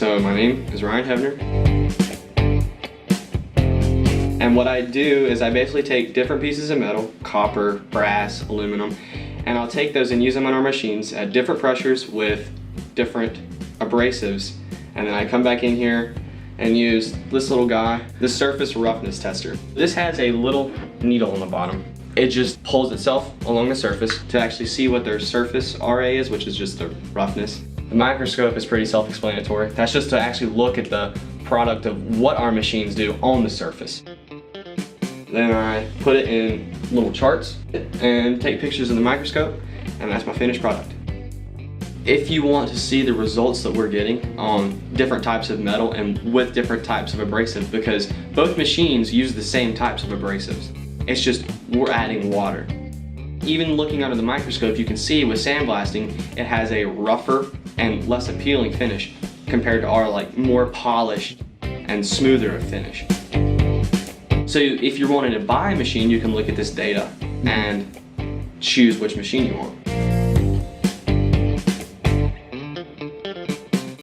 So my name is Ryan Hebner, and what I do is I basically take different pieces of metal, copper, brass, aluminum, and I'll take those and use them on our machines at different pressures with different abrasives, and then I come back in here and use this little guy, the Surface Roughness Tester. This has a little needle on the bottom. It just pulls itself along the surface to actually see what their surface RA is, which is just the roughness. The microscope is pretty self-explanatory. That's just to actually look at the product of what our machines do on the surface. Then I put it in little charts and take pictures in the microscope, and that's my finished product. If you want to see the results that we're getting on different types of metal and with different types of abrasive, because both machines use the same types of abrasives, it's just we're adding water. Even looking under the microscope, you can see with sandblasting, it has a rougher and less appealing finish compared to our more polished and smoother finish. So if you're wanting to buy a machine, you can look at this data and choose which machine you want.